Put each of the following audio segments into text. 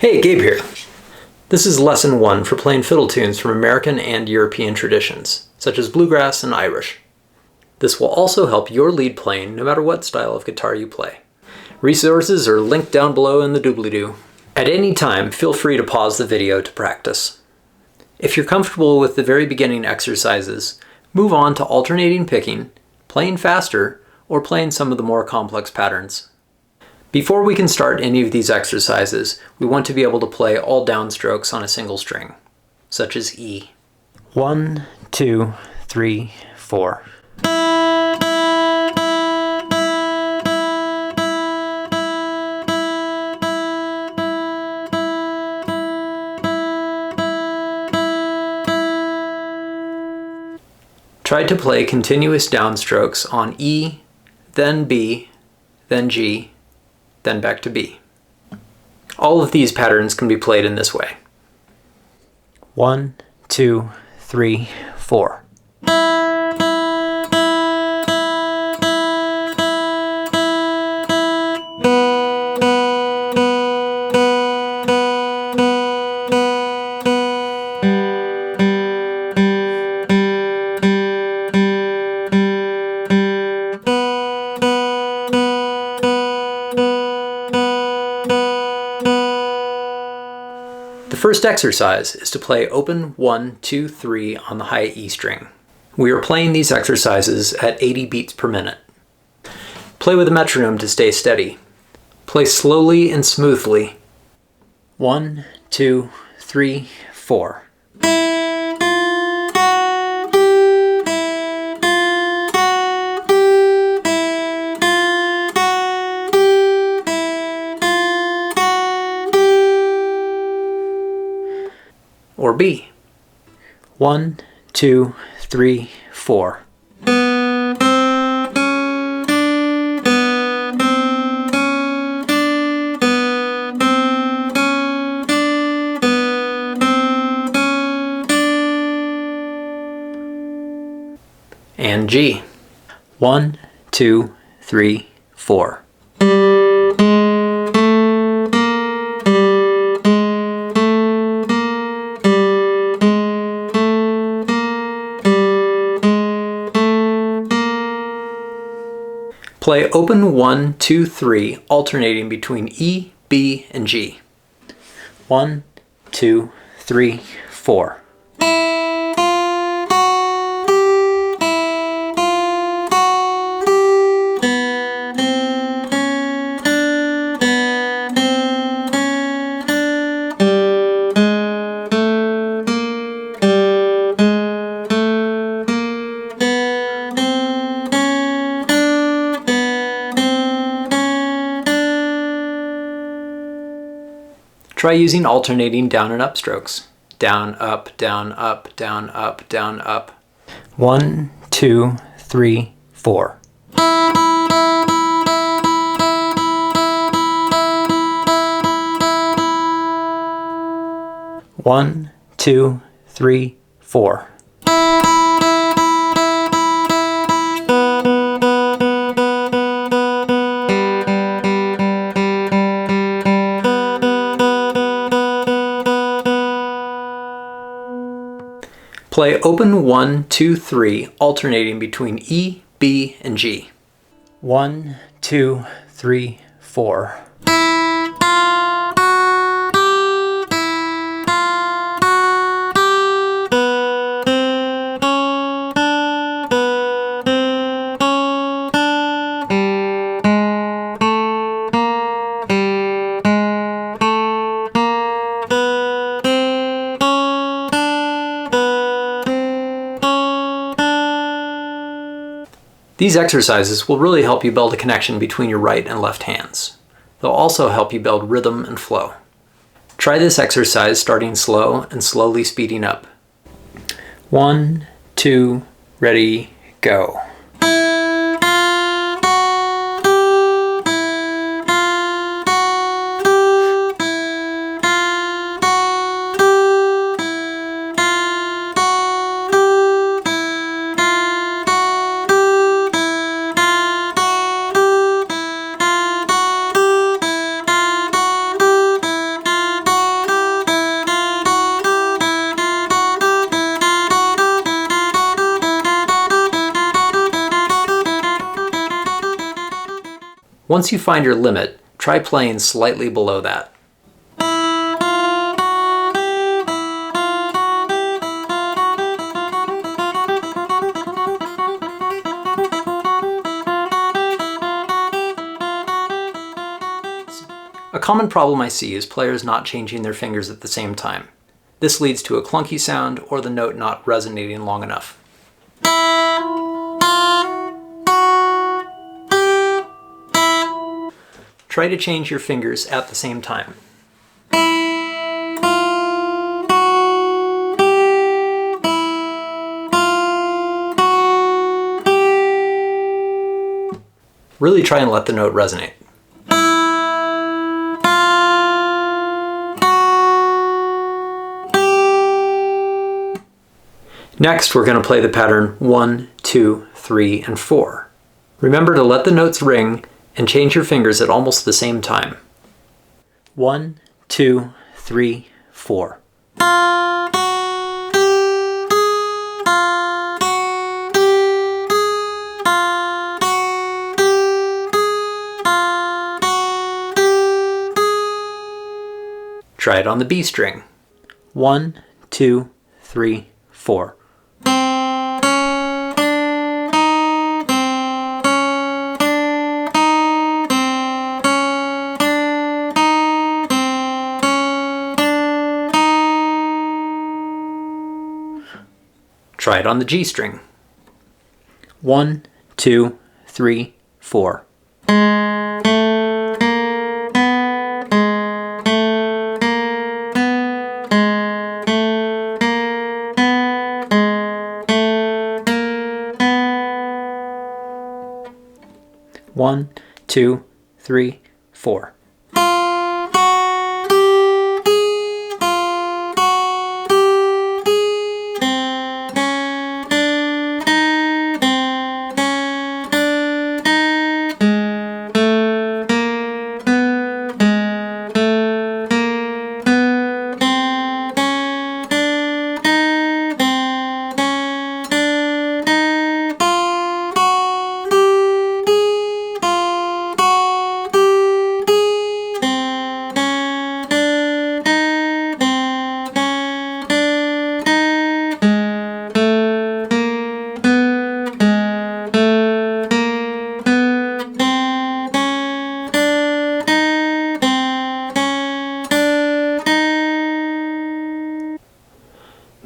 Hey, Gabe here. This is lesson 1 for playing fiddle tunes from American and European traditions, such as bluegrass and Irish. This will also help your lead playing no matter what style of guitar you play. Resources are linked down below in the doobly-doo. At any time, feel free to pause the video to practice. If you're comfortable with the very beginning exercises, move on to alternating picking, playing faster, or playing some of the more complex patterns. Before we can start any of these exercises, we want to be able to play all downstrokes on a single string, such as E. 1, 2, 3, 4. Try to play continuous downstrokes on E, then B, then G, then back to B. All of these patterns can be played in this way. 1, 2, 3, 4. The first exercise is to play open 1, 2, 3 on the high E string. We are playing these exercises at 80 beats per minute. Play with a metronome to stay steady. Play slowly and smoothly. 1, 2, 3, 4. Or B. 1, 2, 3, 4. And G. 1, 2, 3, 4. Play open 1, 2, 3, alternating between E, B, and G. 1, 2, 3, 4. Try using alternating down and up strokes. Down, up, down, up, down, up, down, up. 1, 2, 3, 4. One, 2, 3, 4. Play open 1, 2, 3, alternating between E, B, and G. 1, 2, 3, 4. These exercises will really help you build a connection between your right and left hands. They'll also help you build rhythm and flow. Try this exercise starting slow and slowly speeding up. 1, 2, ready, go. Once you find your limit, try playing slightly below that. A common problem I see is players not changing their fingers at the same time. This leads to a clunky sound or the note not resonating long enough. Try to change your fingers at the same time. Really try and let the note resonate. Next, we're going to play the pattern 1, 2, 3, and 4. Remember to let the notes ring and change your fingers at almost the same time. 1, 2, 3, 4. Try it on the B string. 1, 2, 3, 4. Try it on the G string. 1, 2, 3, 4. One, two, three, four.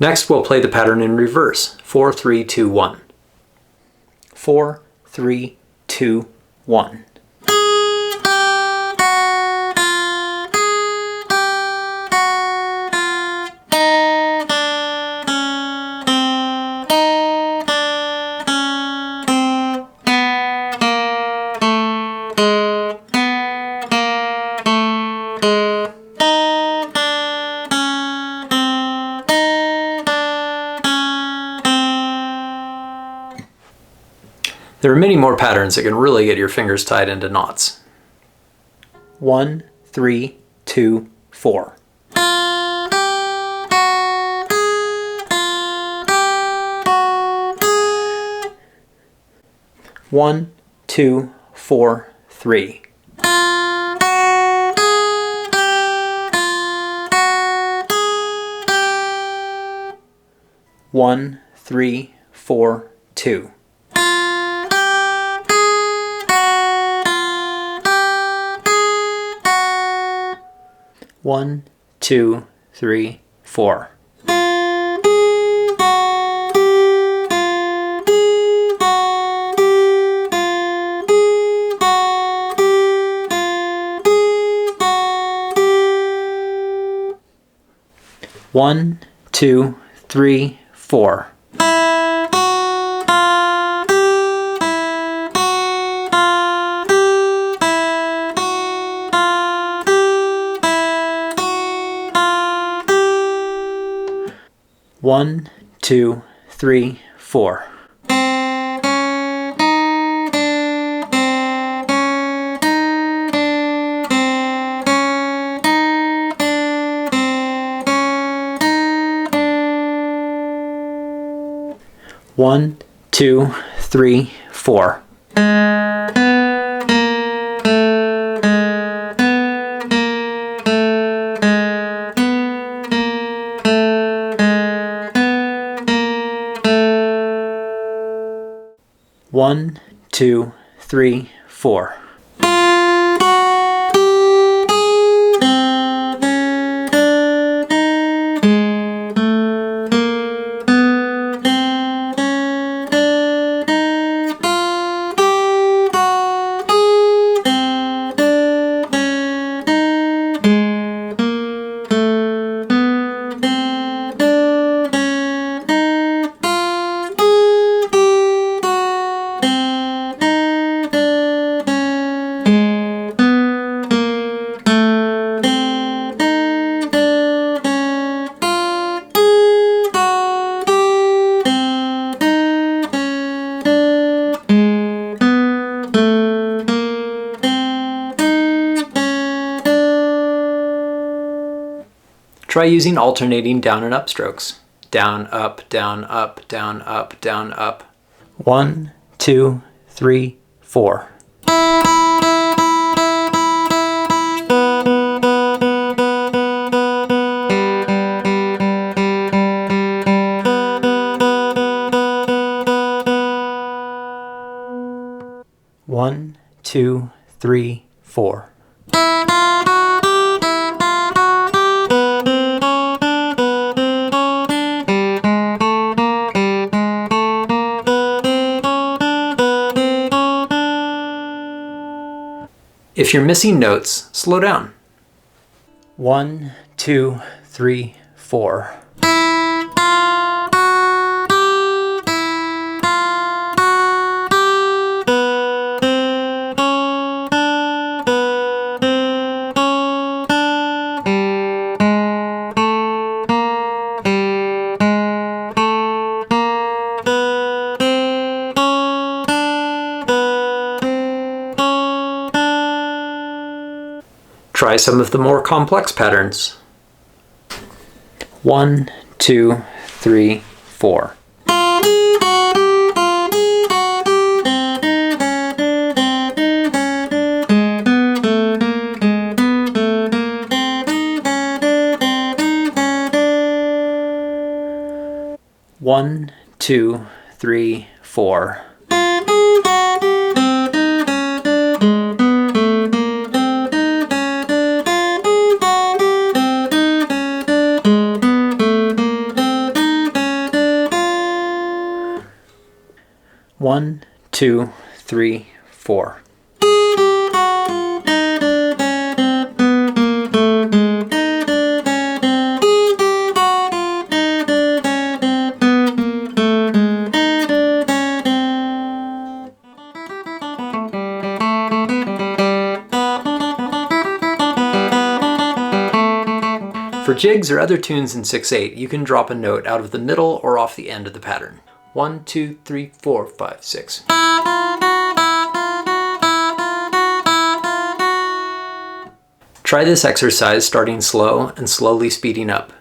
Next, we'll play the pattern in reverse, 4, 3, 2, 1. 4, 3, 2, 1. There are many more patterns that can really get your fingers tied into knots. 1, 3, 2, 4. One, 2, 4, 3. One, 3, 4, 2. One, 2, 3, 4. One, 2, 3, 4. One, 2, 3, 4. One, 2, 3, 4. 1, 2, 3, 4. Try using alternating down and up strokes. Down, up, down, up, down, up, down, up. 1, 2, 3, 4. One, two, three, 4. If you're missing notes, slow down. 1, 2, 3, 4. Try some of the more complex patterns. 1, 2, 3, 4. One, two, three, 4. One, two, three, 4. For jigs or other tunes in 6/8, you can drop a note out of the middle or off the end of the pattern. 1, 2, 3, 4, 5, 6. Try this exercise starting slow and slowly speeding up.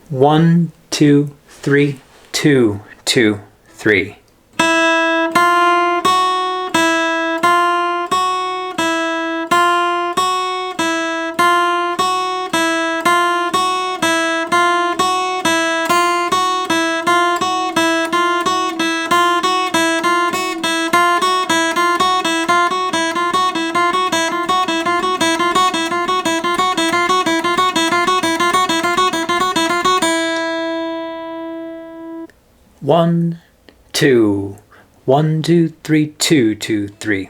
1, 2, 3, 2, 2, 3. One, two, 1, 2, 3, 2, 2, 3.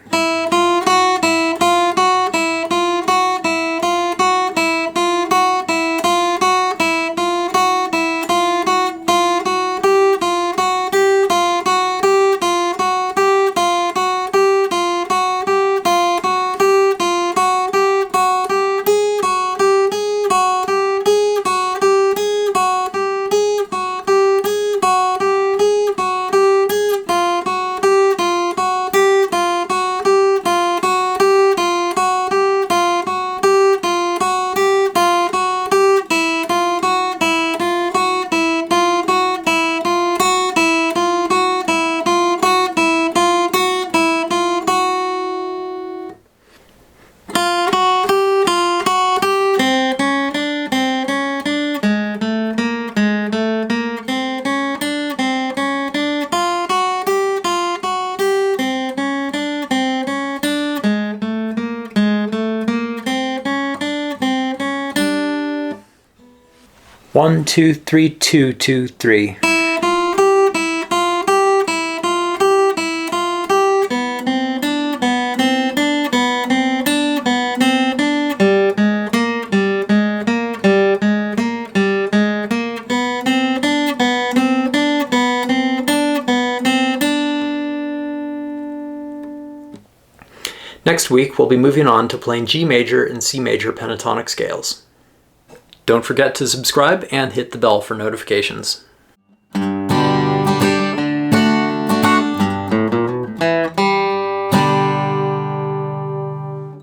1, 2, 3, 2, 2, 3. Next week, we'll be moving on to playing G major and C major pentatonic scales. Don't forget to subscribe and hit the bell for notifications.